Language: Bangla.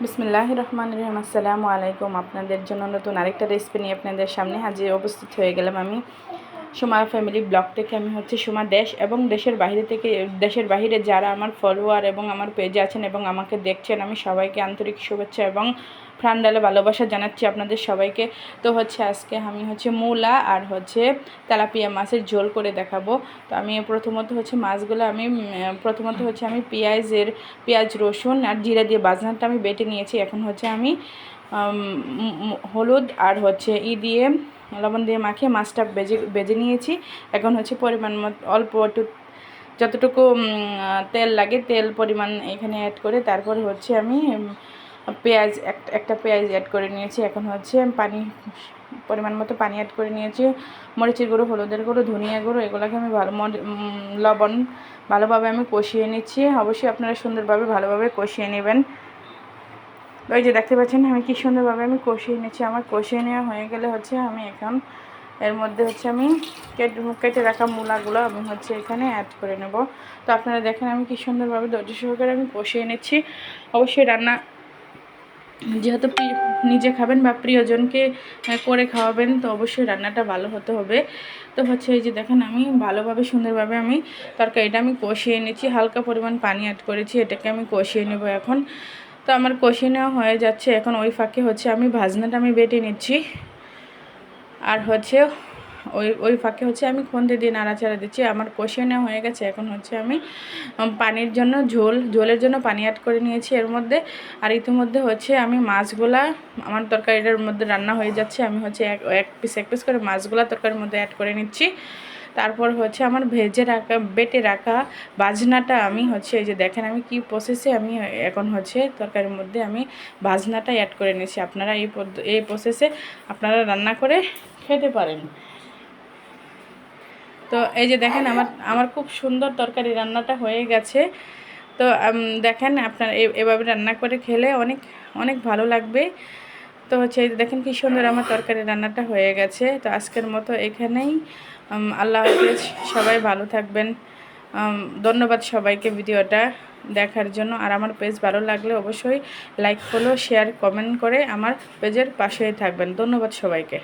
বিসমিল্লাহির রহমানির রহিম। আসসালামু আলাইকুম। আপনাদের জন্য নতুন আরেকটা রেসিপি নিয়ে আপনাদের সামনে হাজির উপস্থিত হয়ে গেলাম আমি। সুমা ফ্যামিলি ব্লগ থেকে আমি সুমা দেশ এবং দেশের বাইরে থেকে দেশের বাইরে যারা আমার ফলোয়ার এবং আমার পেজে আছেন এবং আমাকে দেখছেন, আমি সবাইকে আন্তরিক শুভেচ্ছা এবং প্রাণঢালা ভালোবাসা জানাচ্ছি আপনাদের সবাইকে। তো আজকে আমি মূলা আর তেলাপিয়া মাছের ঝোল করে দেখাবো। তো আমি প্রথমত মাছগুলো আমি আমি পেঁয়াজ রসুন আর জিরা দিয়ে বাজনাটা আমি বেটে নিয়েছি। এখন আমি হলুদ আর দিয়ে লবণ দিয়ে মাখিয়ে মাছটা বেজে নিয়েছি। এখন পরিমাণ মতো অল্প একটু যতটুকু তেল লাগে তেল পরিমাণ এখানে অ্যাড করে তারপর আমি পেঁয়াজ একটা পেঁয়াজ অ্যাড করে নিয়েছি। এখন পানি পরিমাণ মতো পানি অ্যাড করে নিয়েছি। মরিচের গুঁড়ো, হলুদের গুঁড়ো, ধনিয়া গুঁড়ো এগুলোকে আমি লবণ ভালোভাবে আমি কষিয়ে নিচ্ছি। অবশ্যই আপনারা সুন্দরভাবে ভালোভাবে কষিয়ে নেবেন। ওই যে দেখতে পাচ্ছেন আমি কি সুন্দরভাবে আমি কষিয়ে নিচ্ছি। আমার কষিয়ে নেওয়া হয়ে গেলে আমি এখন এর মধ্যে আমি কেটে রাখা মূলাগুলো আমি এখানে অ্যাড করে নেব। তো আপনারা দেখেন আমি কি সুন্দরভাবে ধৈর্য সহকারে আমি কষিয়ে নিচ্ছি। অবশ্যই রান্না যেহেতু নিজে খাবেন বা প্রিয়জনকে করে খাওয়াবেন, তো অবশ্যই রান্নাটা ভালো হতে হবে। তো এই যে দেখেন আমি ভালোভাবে সুন্দরভাবে আমি তরকারিটা আমি কষিয়ে নিচ্ছি। হালকা পরিমাণ পানি অ্যাড করেছি, এটাকে আমি কষিয়ে নেব এখন। তো আমার কষিয়ে নেওয়া হয়ে যাচ্ছে। এখন ওই ফাঁকে আমি ভাজনাটা আমি বেটে নিচ্ছি। আর ওই ফাঁকে আমি খুন্তি দিয়ে নাড়াচাড়া দিচ্ছি। আমার কষিয়ে নেওয়া হয়ে গেছে। এখন আমি পানির জন্য ঝোলের জন্য পানি অ্যাড করে নিয়েছি এর মধ্যে। আর ইতিমধ্যে আমি মাছগুলা আমার তরকারিটার মধ্যে রান্না হয়ে যাচ্ছে। আমি এক পিস করে মাছগুলা তরকারির মধ্যে অ্যাড করে নিচ্ছি। তারপর আমার বেটে রাখা বাজনাটা আমি এই যে দেখেন আমি কি প্রসেসে আমি এখন তরকারির মধ্যে আমি বাজনাটা অ্যাড করে নিচ্ছি। আপনারা এই প্রসেসে আপনারা রান্না করে খেতে পারেন। তো এই যে দেখেন আমার খুব সুন্দর তরকারি রান্নাটা হয়ে গেছে। তো দেখেন আপনারা এভাবে রান্না করে খেলে অনেক অনেক ভালো লাগবে। তো এই দেখেন কি সুন্দর আমার তরকারি রান্নাটা হয়ে গেছে। তো আজকের মতো এখানেই। আল্লাহ হাফেজ, সবাই ভালো থাকবেন। ধন্যবাদ সবাইকে ভিডিওটা দেখার জন্য। আর আমার পেজ ভালো লাগলে অবশ্যই লাইক, ফলো, শেয়ার, কমেন্ট করে আমার পেজের পাশেই থাকবেন। ধন্যবাদ সবাইকে।